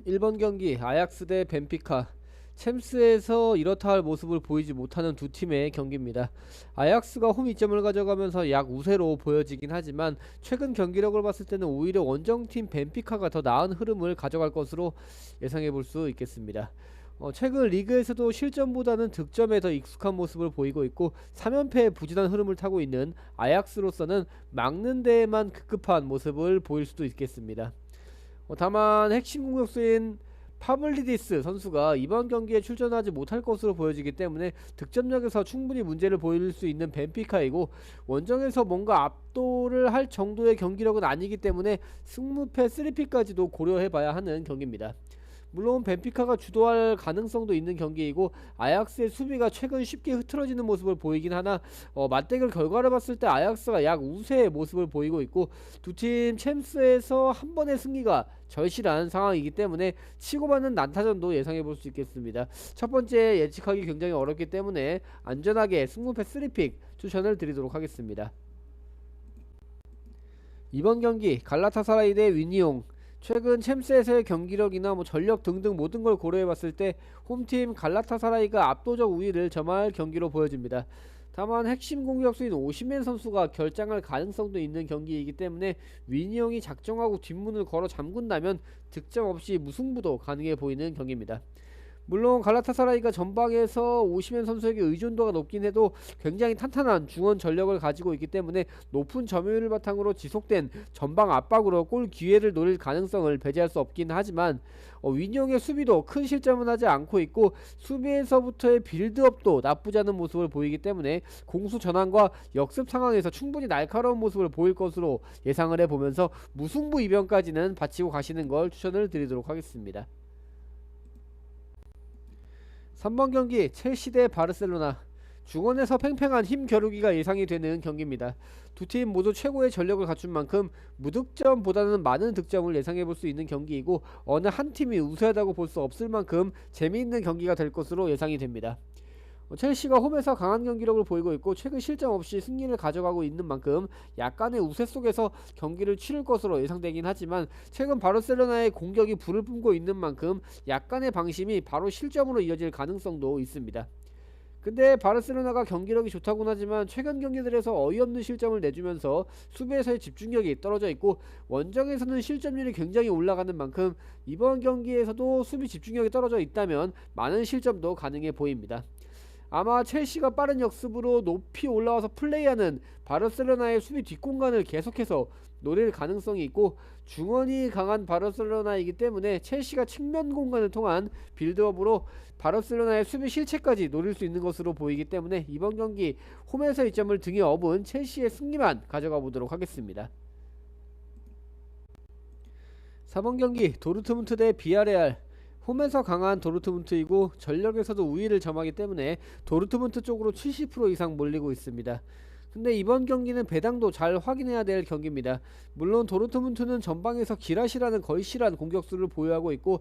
1번 경기 아약스 대 벤피카. 챔스에서 이렇다 할 모습을 보이지 못하는 두 팀의 경기입니다. 아약스가 홈 이점을 가져가면서 약 우세로 보여지긴 하지만 최근 경기력을 봤을 때는 오히려 원정팀 벤피카가 더 나은 흐름을 가져갈 것으로 예상해 볼 수 있겠습니다. 최근 리그에서도 실점보다는 득점에 더 익숙한 모습을 보이고 있고 3연패의 부진한 흐름을 타고 있는 아약스로서는 막는 데에만 급급한 모습을 보일 수도 있겠습니다. 다만 핵심 공격수인 파블리디스 선수가 이번 경기에 출전하지 못할 것으로 보여지기 때문에 득점력에서 충분히 문제를 보일 수 있는 벤피카이고, 원정에서 뭔가 압도를 할 정도의 경기력은 아니기 때문에 승무패 3픽까지도 고려해봐야 하는 경기입니다. 물론 벤피카가 주도할 가능성도 있는 경기이고 아약스의 수비가 최근 쉽게 흐트러지는 모습을 보이긴 하나 맞대결 결과를 봤을 때 아약스가 약 우세의 모습을 보이고 있고, 두 팀 챔스에서 한 번의 승리가 절실한 상황이기 때문에 치고받는 난타전도 예상해 볼 수 있겠습니다. 첫 번째 예측하기 굉장히 어렵기 때문에 안전하게 승무패 3픽 추천을 드리도록 하겠습니다. 이번 경기 갈라타사라이 대 위니옹. 최근 챔스에서의 경기력이나 전력 등등 모든 걸 고려해봤을 때 홈팀 갈라타사라이가 압도적 우위를 점할 경기로 보여집니다. 다만 핵심 공격수인 오시멘 선수가 결장할 가능성도 있는 경기이기 때문에 위니용이 작정하고 뒷문을 걸어 잠근다면 득점 없이 무승부도 가능해 보이는 경기입니다. 물론 갈라타사라이가 전방에서 오시멘 선수에게 의존도가 높긴 해도 굉장히 탄탄한 중원 전력을 가지고 있기 때문에 높은 점유율을 바탕으로 지속된 전방 압박으로 골 기회를 노릴 가능성을 배제할 수 없긴 하지만 윈용의 수비도 큰 실점은 하지 않고 있고 수비에서부터의 빌드업도 나쁘지 않은 모습을 보이기 때문에 공수 전환과 역습 상황에서 충분히 날카로운 모습을 보일 것으로 예상을 해보면서 무승부 이변까지는 바치고 가시는 걸 추천을 드리도록 하겠습니다. 3번 경기 첼시 대 바르셀로나. 중원에서 팽팽한 힘 겨루기가 예상이 되는 경기입니다. 두 팀 모두 최고의 전력을 갖춘 만큼 무득점보다는 많은 득점을 예상해 볼 수 있는 경기이고 어느 한 팀이 우세하다고 볼 수 없을 만큼 재미있는 경기가 될 것으로 예상이 됩니다. 첼시가 홈에서 강한 경기력을 보이고 있고 최근 실점 없이 승리를 가져가고 있는 만큼 약간의 우세 속에서 경기를 치를 것으로 예상되긴 하지만 최근 바르셀로나의 공격이 불을 뿜고 있는 만큼 약간의 방심이 바로 실점으로 이어질 가능성도 있습니다. 근데 바르셀로나가 경기력이 좋다곤 하지만 최근 경기들에서 어이없는 실점을 내주면서 수비에서의 집중력이 떨어져 있고 원정에서는 실점률이 굉장히 올라가는 만큼 이번 경기에서도 수비 집중력이 떨어져 있다면 많은 실점도 가능해 보입니다. 아마 첼시가 빠른 역습으로 높이 올라와서 플레이하는 바르셀로나의 수비 뒷공간을 계속해서 노릴 가능성이 있고 중원이 강한 바르셀로나이기 때문에 첼시가 측면 공간을 통한 빌드업으로 바르셀로나의 수비 실책까지 노릴 수 있는 것으로 보이기 때문에 이번 경기 홈에서 이 점을 등에 업은 첼시의 승리만 가져가 보도록 하겠습니다. 4번 경기 도르트문트 대 비아레알. 홈에서 강한 도르트문트이고 전력에서도 우위를 점하기 때문에 도르트문트 쪽으로 70% 이상 몰리고 있습니다. 근데 이번 경기는 배당도 잘 확인해야 될 경기입니다. 물론 도르트문트는 전방에서 기라시라는 걸실한 공격수를 보유하고 있고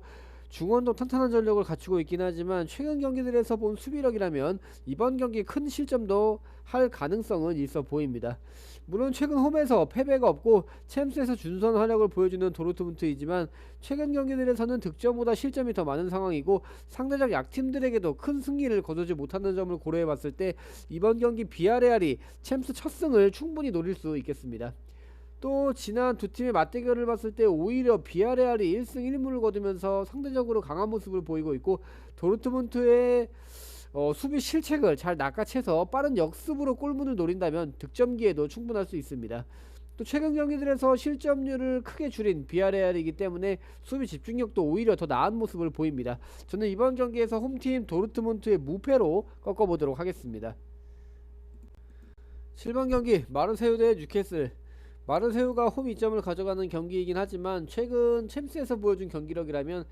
중원도 탄탄한 전력을 갖추고 있긴 하지만 최근 경기들에서 본 수비력이라면 이번 경기 큰 실점도 할 가능성은 있어 보입니다. 물론 최근 홈에서 패배가 없고 챔스에서 준선 활약을 보여주는 도르트문트이지만 최근 경기들에서는 득점보다 실점이 더 많은 상황이고 상대적 약팀들에게도 큰 승리를 거두지 못하는 점을 고려해봤을 때 이번 경기 비아레알이 챔스 첫 승을 충분히 노릴 수 있겠습니다. 또 지난 두 팀의 맞대결을 봤을 때 오히려 비아레알이 1승 1무를 거두면서 상대적으로 강한 모습을 보이고 있고 도르트문트의 수비 실책을 잘 낚아채서 빠른 역습으로 골문을 노린다면 득점기에도 충분할 수 있습니다. 또 최근 경기들에서 실점률을 크게 줄인 비아레알이기 때문에 수비 집중력도 오히려 더 나은 모습을 보입니다. 저는 이번 경기에서 홈팀 도르트문트의 무패로 꺾어보도록 하겠습니다. 7번 경기 마르세유 대 뉴캐슬. 마르세유가 홈 이점을 가져가는 경기이긴 하지만 최근 챔스에서 보여준 경기력이라면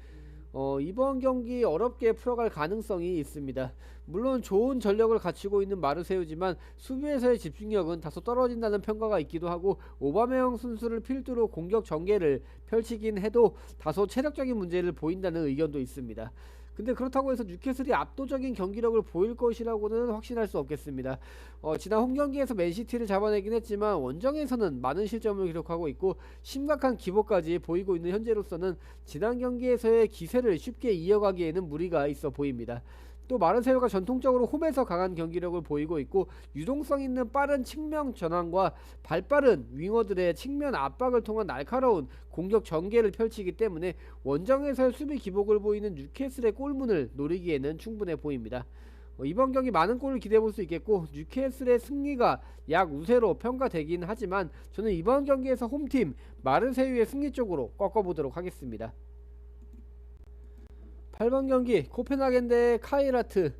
이번 경기 어렵게 풀어갈 가능성이 있습니다. 물론 좋은 전력을 갖추고 있는 마르세유지만 수비에서의 집중력은 다소 떨어진다는 평가가 있기도 하고 오바메영 선수를 필두로 공격 전개를 펼치긴 해도 다소 체력적인 문제를 보인다는 의견도 있습니다. 근데 그렇다고 해서 뉴캐슬이 압도적인 경기력을 보일 것이라고는 확신할 수 없겠습니다. 지난 홈경기에서 맨시티를 잡아내긴 했지만 원정에서는 많은 실점을 기록하고 있고 심각한 기복까지 보이고 있는 현재로서는 지난 경기에서의 기세를 쉽게 이어가기에는 무리가 있어 보입니다. 또 마르세유가 전통적으로 홈에서 강한 경기력을 보이고 있고 유동성 있는 빠른 측면 전환과 발빠른 윙어들의 측면 압박을 통한 날카로운 공격 전개를 펼치기 때문에 원정에서의 수비 기복을 보이는 뉴캐슬의 골문을 노리기에는 충분해 보입니다. 이번 경기 많은 골을 기대해볼 수 있겠고 뉴캐슬의 승리가 약 우세로 평가되긴 하지만 저는 이번 경기에서 홈팀 마르세유의 승리 쪽으로 꺾어보도록 하겠습니다. 8번 경기 코펜하겐 대 카이라트.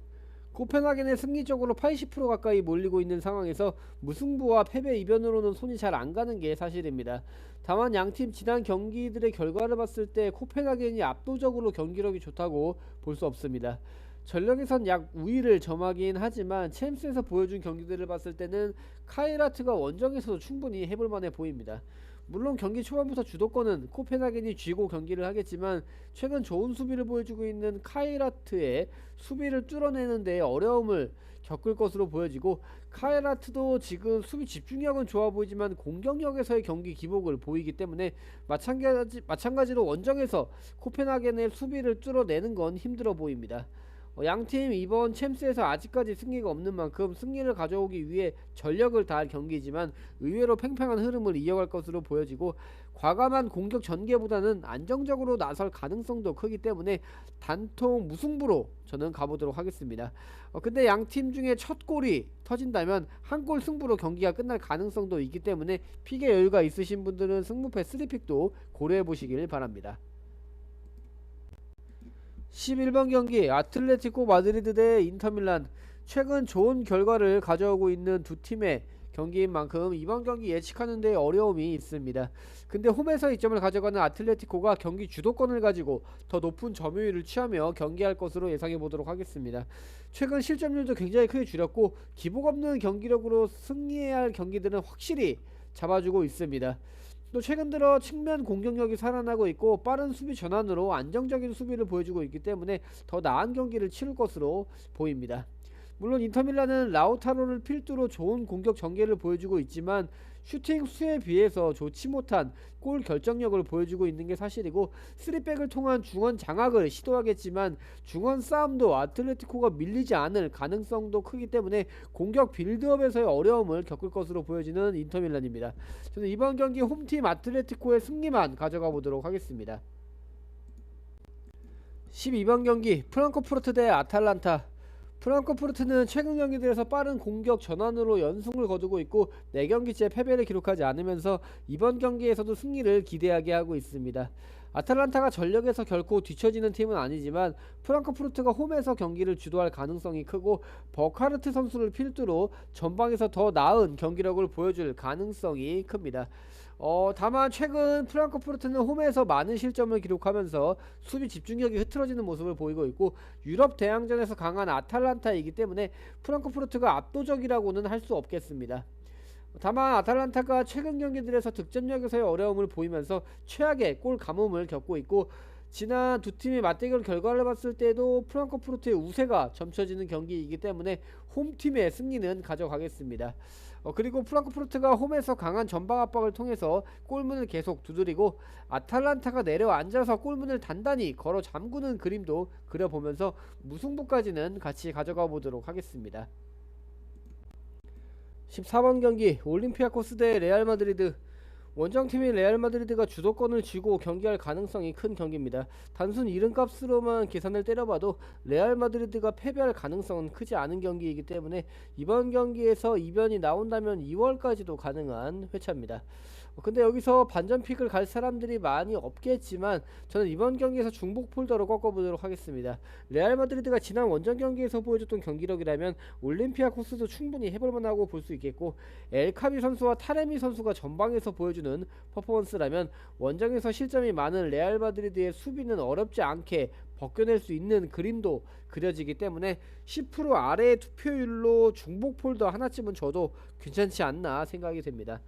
코펜하겐의 승리적으로 80% 가까이 몰리고 있는 상황에서 무승부와 패배 이변으로는 손이 잘 안가는 게 사실입니다. 다만 양팀 지난 경기들의 결과를 봤을 때 코펜하겐이 압도적으로 경기력이 좋다고 볼 수 없습니다. 전력에선 약 우위를 점하긴 하지만 챔스에서 보여준 경기들을 봤을 때는 카이라트가 원정에서도 충분히 해볼만해 보입니다. 물론 경기 초반부터 주도권은 코펜하겐이 쥐고 경기를 하겠지만 최근 좋은 수비를 보여주고 있는 카이라트의 수비를 뚫어내는 데 어려움을 겪을 것으로 보여지고 카이라트도 지금 수비 집중력은 좋아 보이지만 공격력에서의 경기 기복을 보이기 때문에 마찬가지로 원정에서 코펜하겐의 수비를 뚫어내는 건 힘들어 보입니다. 양팀 이번 챔스에서 아직까지 승리가 없는 만큼 승리를 가져오기 위해 전력을 다할 경기지만 의외로 팽팽한 흐름을 이어갈 것으로 보여지고 과감한 공격 전개보다는 안정적으로 나설 가능성도 크기 때문에 단통 무승부로 저는 가보도록 하겠습니다. 근데 양팀 중에 첫 골이 터진다면 한 골 승부로 경기가 끝날 가능성도 있기 때문에 픽의 여유가 있으신 분들은 승무패 3픽도 고려해 보시길 바랍니다. 11번 경기 아틀레티코 마드리드 대 인터밀란. 최근 좋은 결과를 가져오고 있는 두 팀의 경기인 만큼 이번 경기 예측하는 데 어려움이 있습니다. 근데 홈에서 이점을 가져가는 아틀레티코가 경기 주도권을 가지고 더 높은 점유율을 취하며 경기할 것으로 예상해 보도록 하겠습니다. 최근 실점률도 굉장히 크게 줄였고 기복 없는 경기력으로 승리해야 할 경기들은 확실히 잡아주고 있습니다. 또 최근 들어 측면 공격력이 살아나고 있고 빠른 수비 전환으로 안정적인 수비를 보여주고 있기 때문에 더 나은 경기를 치를 것으로 보입니다. 물론 인터밀란은 라우타로를 필두로 좋은 공격 전개를 보여주고 있지만 슈팅 수에 비해서 좋지 못한 골 결정력을 보여주고 있는 게 사실이고 3백을 통한 중원 장악을 시도하겠지만 중원 싸움도 아틀레티코가 밀리지 않을 가능성도 크기 때문에 공격 빌드업에서의 어려움을 겪을 것으로 보여지는 인터밀란입니다. 저는 이번 경기 홈팀 아틀레티코의 승리만 가져가 보도록 하겠습니다. 12번 경기 프랑크푸르트 대 아탈란타. 프랑크푸르트는 최근 경기들에서 빠른 공격 전환으로 연승을 거두고 있고 4경기째 패배를 기록하지 않으면서 이번 경기에서도 승리를 기대하게 하고 있습니다. 아탈란타가 전력에서 결코 뒤처지는 팀은 아니지만 프랑크푸르트가 홈에서 경기를 주도할 가능성이 크고 버카르트 선수를 필두로 전방에서 더 나은 경기력을 보여줄 가능성이 큽니다. 다만 최근 프랑크푸르트는 홈에서 많은 실점을 기록하면서 수비 집중력이 흐트러지는 모습을 보이고 있고 유럽 대항전에서 강한 아탈란타이기 때문에 프랑크푸르트가 압도적이라고는 할 수 없겠습니다. 다만 아탈란타가 최근 경기들에서 득점력에서의 어려움을 보이면서 최악의 골 가뭄을 겪고 있고 지난 두 팀의 맞대결 결과를 봤을 때도 프랑크푸르트의 우세가 점쳐지는 경기이기 때문에 홈팀의 승리는 가져가겠습니다. 그리고 프랑크푸르트가 홈에서 강한 전방 압박을 통해서 골문을 계속 두드리고 아탈란타가 내려앉아서 골문을 단단히 걸어 잠그는 그림도 그려보면서 무승부까지는 같이 가져가 보도록 하겠습니다. 14번 경기 올림피아코스 대 레알 마드리드. 원정팀인 레알 마드리드가 주도권을 쥐고 경기할 가능성이 큰 경기입니다. 단순 이름값으로만 계산을 때려봐도 레알 마드리드가 패배할 가능성은 크지 않은 경기이기 때문에 이번 경기에서 이변이 나온다면 2월까지도 가능한 회차입니다. 근데 여기서 반전픽을 갈 사람들이 많이 없겠지만 저는 이번 경기에서 중복 폴더로 꺾어보도록 하겠습니다. 레알 마드리드가 지난 원정 경기에서 보여줬던 경기력이라면 올림피아코스도 충분히 해볼만하고 볼 수 있겠고 엘카비 선수와 타레미 선수가 전방에서 보여주는 퍼포먼스라면 원정에서 실점이 많은 레알 마드리드의 수비는 어렵지 않게 벗겨낼 수 있는 그림도 그려지기 때문에 10% 아래의 투표율로 중복 폴더 하나쯤은 줘도 괜찮지 않나 생각이 됩니다.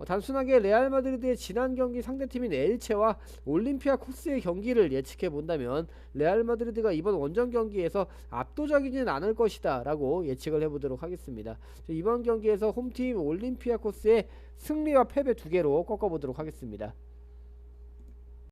단순하게 레알 마드리드의 지난 경기 상대팀인 엘체와 올림피아코스의 경기를 예측해 본다면 레알 마드리드가 이번 원정 경기에서 압도적이진 않을 것이다 라고 예측을 해보도록 하겠습니다. 이번 경기에서 홈팀 올림피아코스의 승리와 패배 2개로 꺾어보도록 하겠습니다.